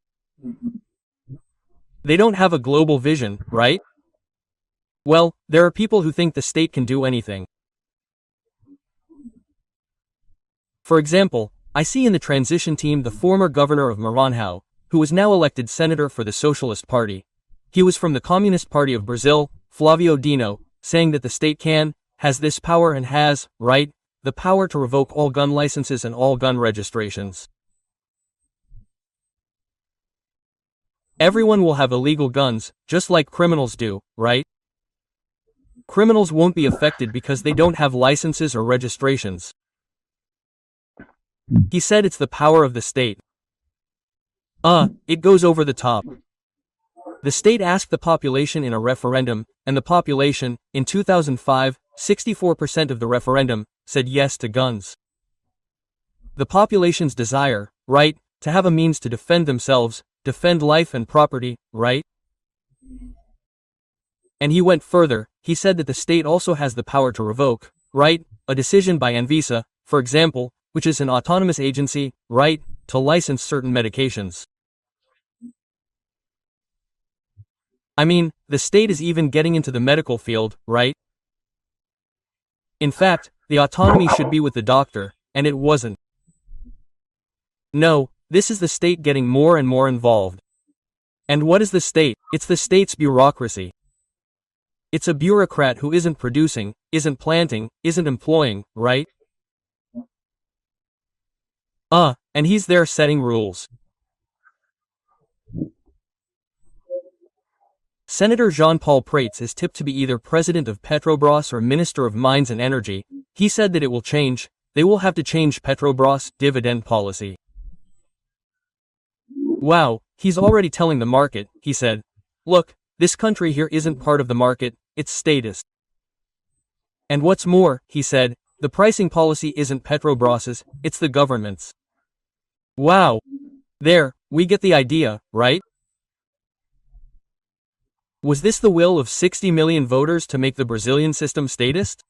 They don't have a global vision, right? Well, there are people who think the state can do anything. For example, I see in the transition team the former governor of Maranhão, who was now elected senator for the Socialist Party. He was from the Communist Party of Brazil, Flávio Dino, saying that the state has this power and has, right, the power to revoke all gun licenses and all gun registrations. Everyone will have illegal guns, just like criminals do, right? Criminals won't be affected because they don't have licenses or registrations. He said it's the power of the state. It goes over the top. The state asked the population in a referendum, and the population, in 2005, 64% of the referendum, said yes to guns. The population's desire, right, to have a means to defend themselves, defend life and property, right? And he went further, he said that the state also has the power to revoke, right, a decision by Anvisa, for example, which is an autonomous agency, right, to license certain medications. I mean, the state is even getting into the medical field, right? In fact, the autonomy should be with the doctor, and it wasn't. No, this is the state getting more and more involved. And what is the state? It's the state's bureaucracy. It's a bureaucrat who isn't producing, isn't planting, isn't employing, right? And he's there setting rules. Senator Jean-Paul Prates is tipped to be either president of Petrobras or Minister of Mines and Energy. He said that it will change. They will have to change Petrobras' dividend policy. Wow, he's already telling the market, he said. Look, this country here isn't part of the market, it's statist. And what's more, he said, the pricing policy isn't Petrobras's, it's the government's. Wow. There, we get the idea, right? Was this the will of 60 million voters to make the Brazilian system statist?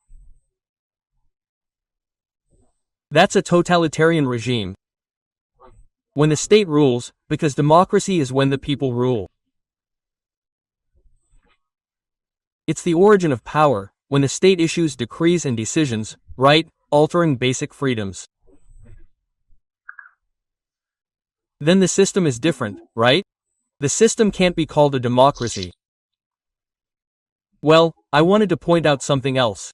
That's a totalitarian regime. When the state rules, because democracy is when the people rule. It's the origin of power, when the state issues decrees and decisions, right, altering basic freedoms. Then the system is different, right? The system can't be called a democracy. Well, I wanted to point out something else.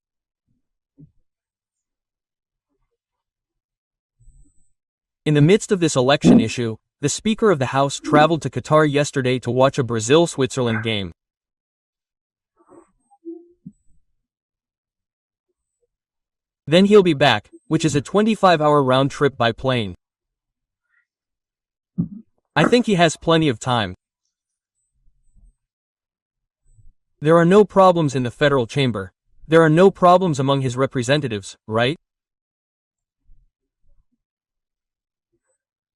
In the midst of this election issue, the Speaker of the House traveled to Qatar yesterday to watch a Brazil-Switzerland game. Then he'll be back, which is a 25-hour round trip by plane. I think he has plenty of time. There are no problems in the federal chamber. There are no problems among his representatives, right?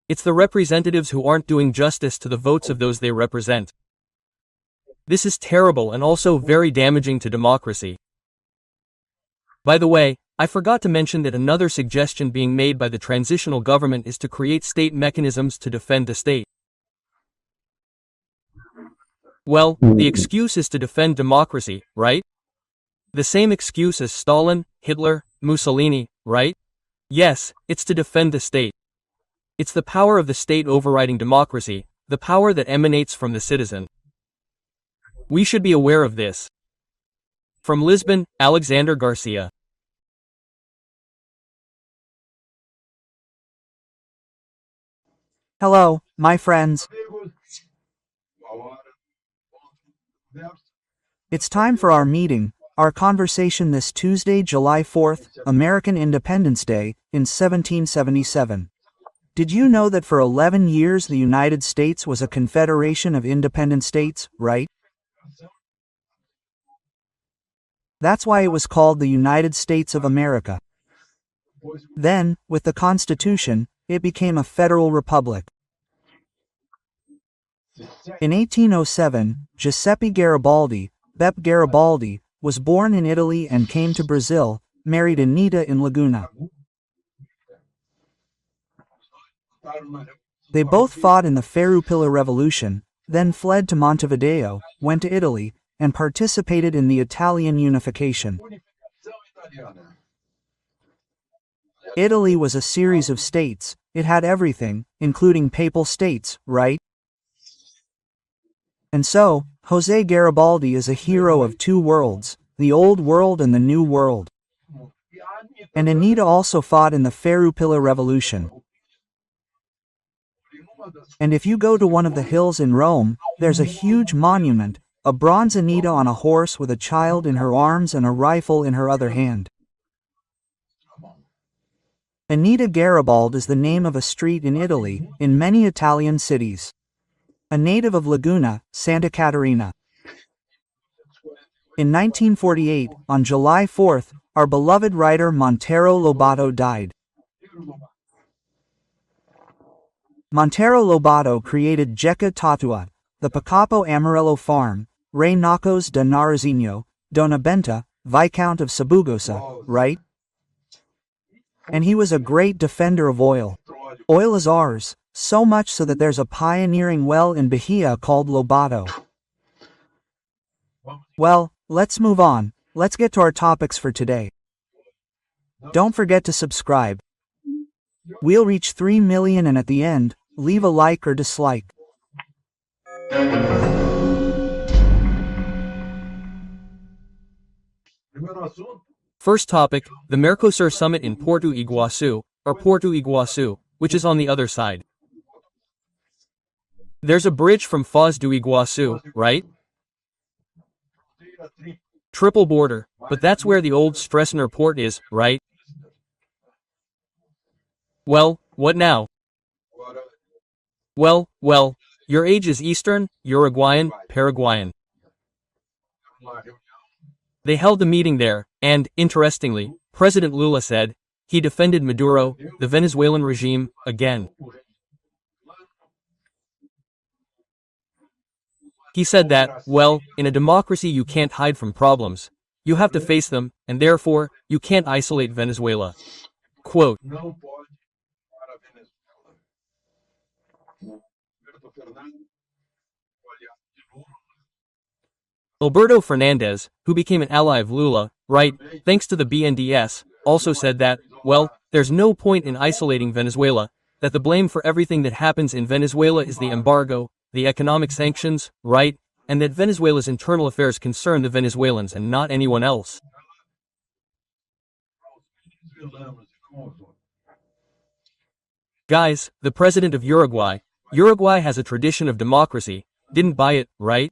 It's the representatives who aren't doing justice to the votes of those they represent. This is terrible and also very damaging to democracy. By the way, I forgot to mention that another suggestion being made by the transitional government is to create state mechanisms to defend the state. Well, the excuse is to defend democracy, right? The same excuse as Stalin, Hitler, Mussolini, right? Yes, it's to defend the state. It's the power of the state overriding democracy, the power that emanates from the citizen. We should be aware of this. From Lisbon, Alexander Garcia. Hello, my friends. It's time for our meeting, our conversation this Tuesday, July 4th, American Independence Day, in 1777. Did you know that for 11 years the United States was a confederation of independent states, right? That's why it was called the United States of America. Then, with the Constitution, it became a federal republic. In 1807, Giuseppe Garibaldi, Beppe Garibaldi, was born in Italy and came to Brazil, married Anita in Laguna. They both fought in the Farroupilha Revolution, then fled to Montevideo, went to Italy, and participated in the Italian unification. Italy was a series of states. It had everything, including papal states, right? And so, José Garibaldi is a hero of two worlds, the old world and the new world. And Anita also fought in the Farroupilha Revolution. And if you go to one of the hills in Rome, there's a huge monument, a bronze Anita on a horse with a child in her arms and a rifle in her other hand. Anita Garibaldi is the name of a street in Italy, in many Italian cities. A native of Laguna, Santa Caterina. In 1948, on July 4th, our beloved writer Montero Lobato died. Montero Lobato created Jeca Tatua, the Pacapo Amarillo Farm, Rey Nacos de Narazinho, Dona Benta, Viscount of Sabugosa, right? And he was a great defender of oil. Oil is ours, so much so that there's a pioneering well in Bahia called Lobato. Well, let's move on. Let's get to our topics for today. Don't forget to subscribe. We'll reach 3 million and at the end, leave a like or dislike. First topic, the Mercosur Summit in Porto Iguaçu, or Porto Iguaçu, which is on the other side. There's a bridge from Foz do Iguaçu, right? Triple border, but that's where the old Stressner port is, right? Well, what now? Well, your age is Eastern, Uruguayan, Paraguayan. They held a meeting there, and, interestingly, President Lula said, he defended Maduro, the Venezuelan regime, again. He said that, well, in a democracy you can't hide from problems. You have to face them, and therefore, you can't isolate Venezuela. Quote. Alberto Fernandez, who became an ally of Lula, right, thanks to the BNDES, also said that, well, there's no point in isolating Venezuela, that the blame for everything that happens in Venezuela is the embargo, the economic sanctions, right, and that Venezuela's internal affairs concern the Venezuelans and not anyone else. Guys, the president of Uruguay has a tradition of democracy, didn't buy it, right?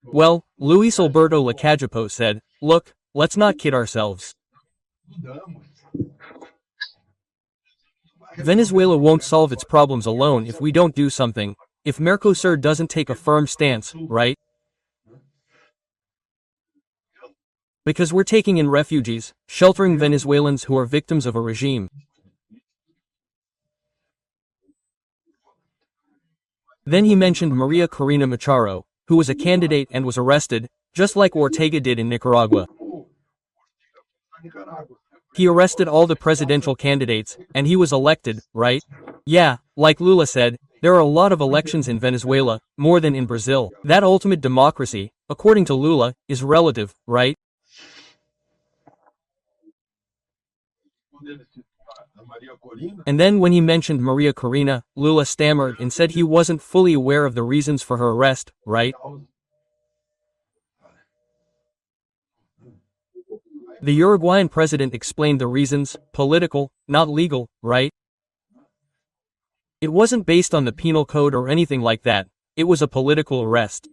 Well, Luis Alberto Lacajapo said, look, let's not kid ourselves. Venezuela won't solve its problems alone if we don't do something, if Mercosur doesn't take a firm stance, right? Because we're taking in refugees, sheltering Venezuelans who are victims of a regime. Then he mentioned Maria Corina Machado, who was a candidate and was arrested, just like Ortega did in Nicaragua. He arrested all the presidential candidates, and he was elected, right? Yeah, like Lula said, there are a lot of elections in Venezuela, more than in Brazil. That ultimate democracy, according to Lula, is relative, right? And then when he mentioned Maria Corina, Lula stammered and said he wasn't fully aware of the reasons for her arrest, right? The Uruguayan president explained the reasons, political, not legal, right? It wasn't based on the penal code or anything like that, it was a political arrest.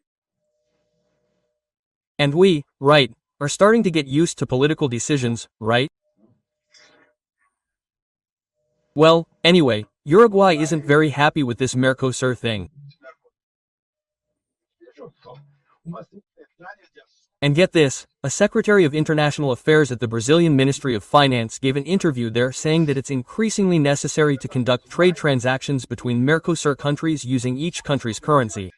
And we, right, are starting to get used to political decisions, right? Well, anyway, Uruguay isn't very happy with this Mercosur thing. And get this, a Secretary of International Affairs at the Brazilian Ministry of Finance gave an interview there saying that it's increasingly necessary to conduct trade transactions between Mercosur countries using each country's currency.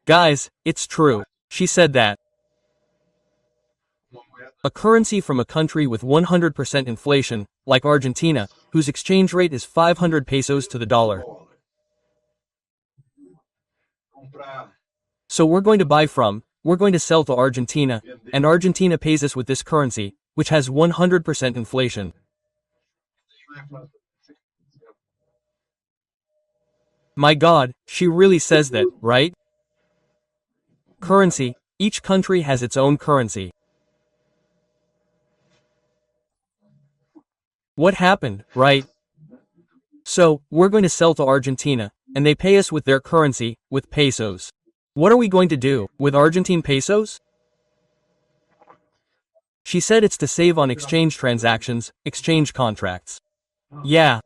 Guys, it's true. She said that. A currency from a country with 100% inflation, like Argentina, whose exchange rate is 500 pesos to the dollar. So we're going to buy from, we're going to sell to Argentina, and Argentina pays us with this currency, which has 100% inflation. My God, she really says that, right? Currency. Each country has its own currency. What happened, right? So, we're going to sell to Argentina, and they pay us with their currency, with pesos. What are we going to do, with Argentine pesos? She said it's to save on exchange transactions, exchange contracts. Yeah.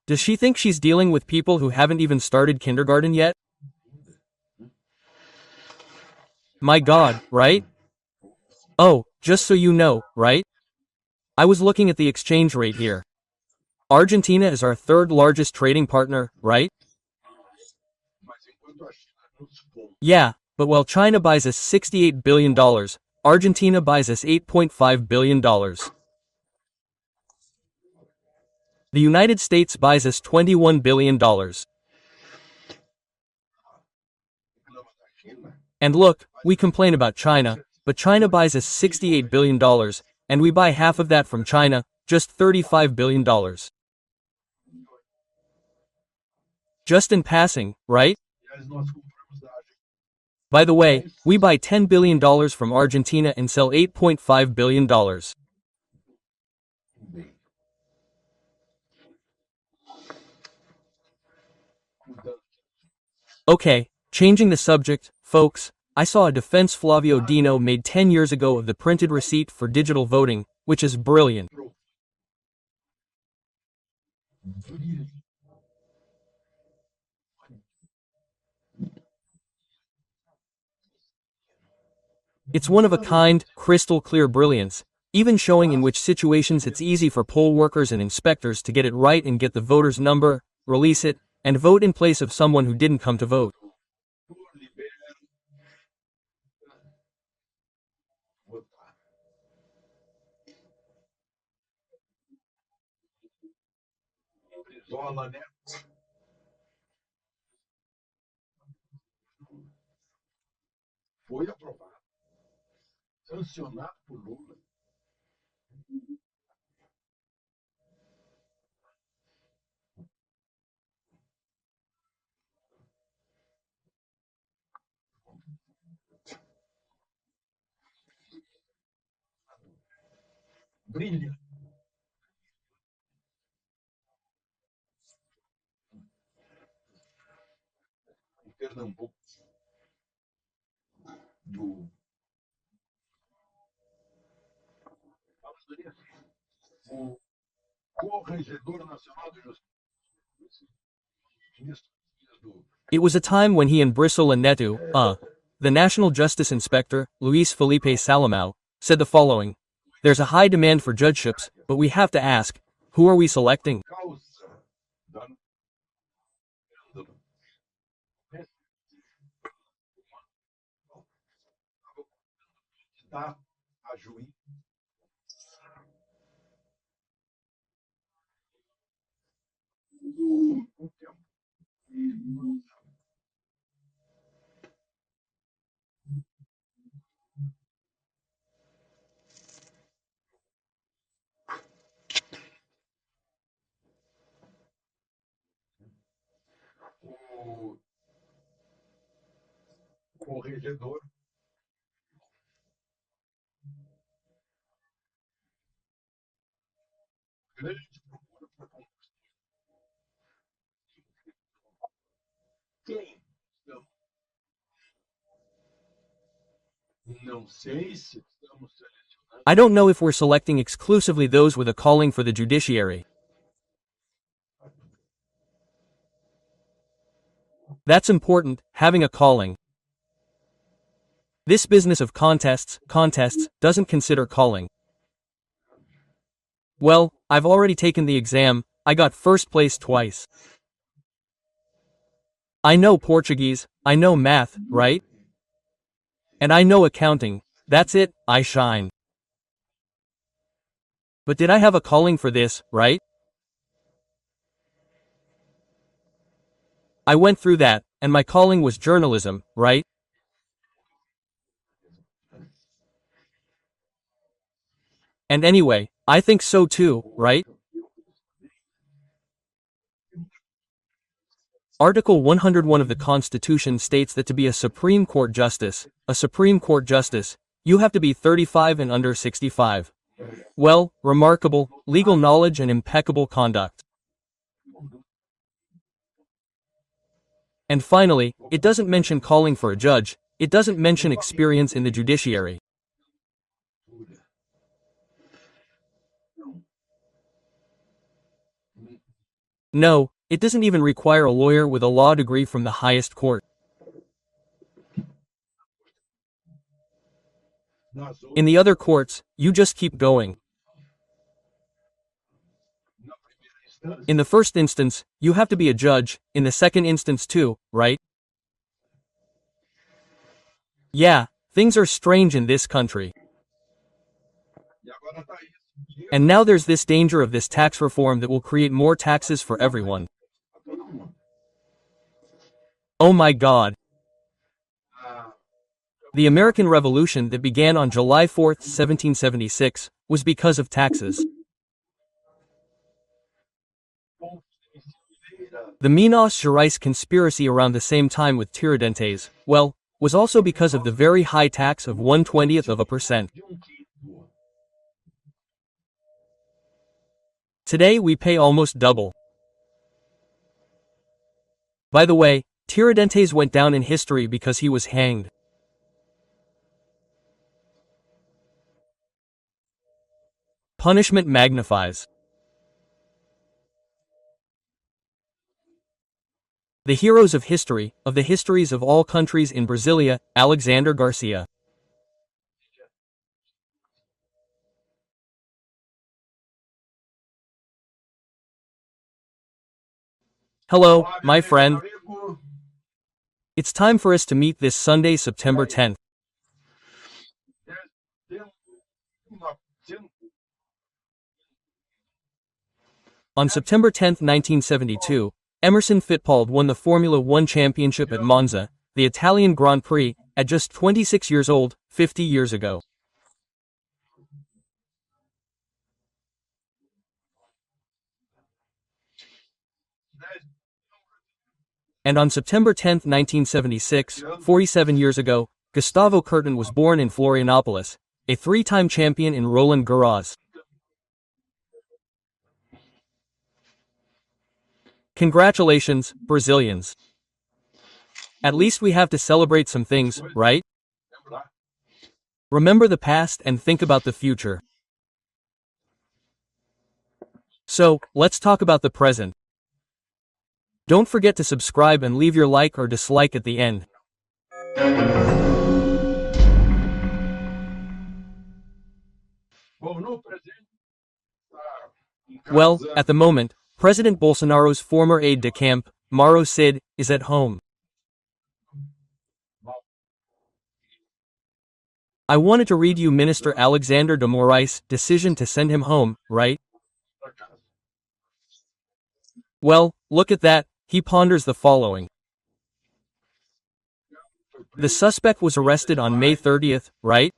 Does she think she's dealing with people who haven't even started kindergarten yet? My God, right? Oh, just so you know, right? I was looking at the exchange rate here. Argentina is our third largest trading partner, right? Yeah, but while China buys us $68 billion, Argentina buys us $8.5 billion. The United States buys us $21 billion. And look, we complain about China, but China buys us $68 billion, and we buy half of that from China, just $35 billion. Just in passing, right? By the way, we buy $10 billion from Argentina and sell $8.5 billion. Okay, changing the subject, folks, I saw a defense Flavio Dino made 10 years ago of the printed receipt for digital voting, which is brilliant. It's one of a kind, crystal clear brilliance, even showing in which situations it's easy for poll workers and inspectors to get it right and get the voter's number, release it, and vote in place of someone who didn't come to vote. It was a time when he and Bristle and Neto, the National Justice Inspector, Luis Felipe Salamao, said the following: "There's a high demand for judgeships, but we have to ask, who are we selecting?" I don't know if we're selecting exclusively those with a calling for the judiciary. That's important, having a calling. This business of contests, doesn't consider calling. Well, I've already taken the exam, I got first place twice. I know Portuguese, I know math, right? And I know accounting, that's it, I shine. But did I have a calling for this, right? I went through that, and my calling was journalism, right? And anyway, I think so too, right? Article 101 of the Constitution states that to be a Supreme Court justice, you have to be 35 and under 65. Well, remarkable, legal knowledge and impeccable conduct. And finally, it doesn't mention calling for a judge, it doesn't mention experience in the judiciary. No, it doesn't even require a lawyer with a law degree from the highest court. In the other courts, you just keep going. In the first instance, you have to be a judge, in the second instance too, right? Yeah, things are strange in this country. And now there's this danger of this tax reform that will create more taxes for everyone. Oh my God. The American Revolution that began on July 4, 1776, was because of taxes. The Minas Gerais conspiracy around the same time with Tiradentes, well, was also because of the very high tax of 1/20%. Today we pay almost double. By the way, Tiradentes went down in history because he was hanged. Punishment magnifies. The heroes of history, of the histories of all countries in Brasilia, Alexander Garcia. Hello, my friend. It's time for us to meet this Sunday, September 10th. On September 10, 1972, Emerson Fittipaldi won the Formula One championship at Monza, the Italian Grand Prix, at just 26 years old, 50 years ago. And on September 10, 1976, 47 years ago, Gustavo Kuerten was born in Florianopolis, a three-time champion in Roland Garros. Congratulations, Brazilians. At least we have to celebrate some things, right? Remember the past and think about the future. So, let's talk about the present. Don't forget to subscribe and leave your like or dislike at the end. Well, at the moment, President Bolsonaro's former aide-de-camp, Mauro Cid, is at home. I wanted to read you Minister Alexander de Moraes' decision to send him home, right? Well, look at that, he ponders the following. The suspect was arrested on May 30th, right?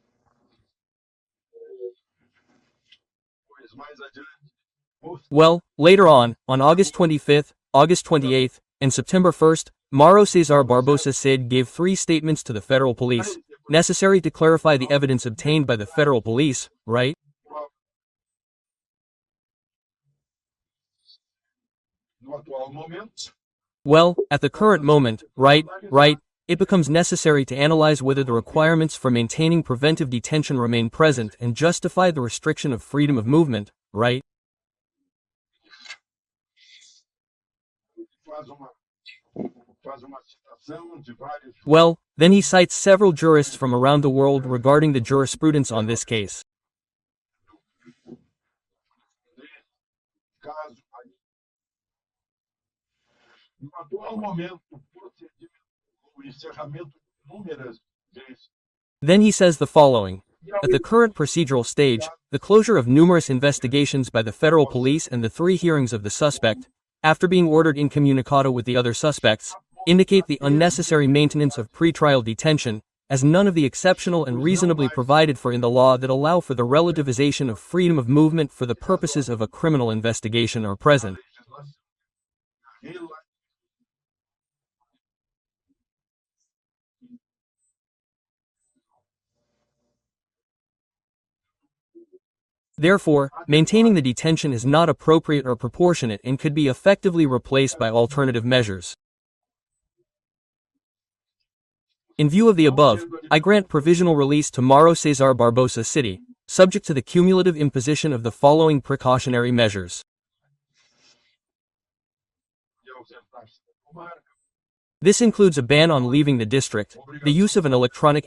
Well, later on August 25th, August 28th, and September 1st, Mauro César Barbosa Cid gave 3 statements to the federal police, necessary to clarify the evidence obtained by the federal police, right? Well, at the current moment, right, it becomes necessary to analyze whether the requirements for maintaining preventive detention remain present and justify the restriction of freedom of movement, right? Well, then he cites several jurists from around the world regarding the jurisprudence on this case. Then he says the following. At the current procedural stage, the closure of numerous investigations by the federal police and the 3 hearings of the suspect, after being ordered incommunicado with the other suspects, indicate the unnecessary maintenance of pretrial detention, as none of the exceptional and reasonably provided for in the law that allow for the relativization of freedom of movement for the purposes of a criminal investigation are present. Therefore, maintaining the detention is not appropriate or proportionate and could be effectively replaced by alternative measures. In view of the above, I grant provisional release to Mauro Cesar Barbosa City, subject to the cumulative imposition of the following precautionary measures. This includes a ban on leaving the district, the use of an electronic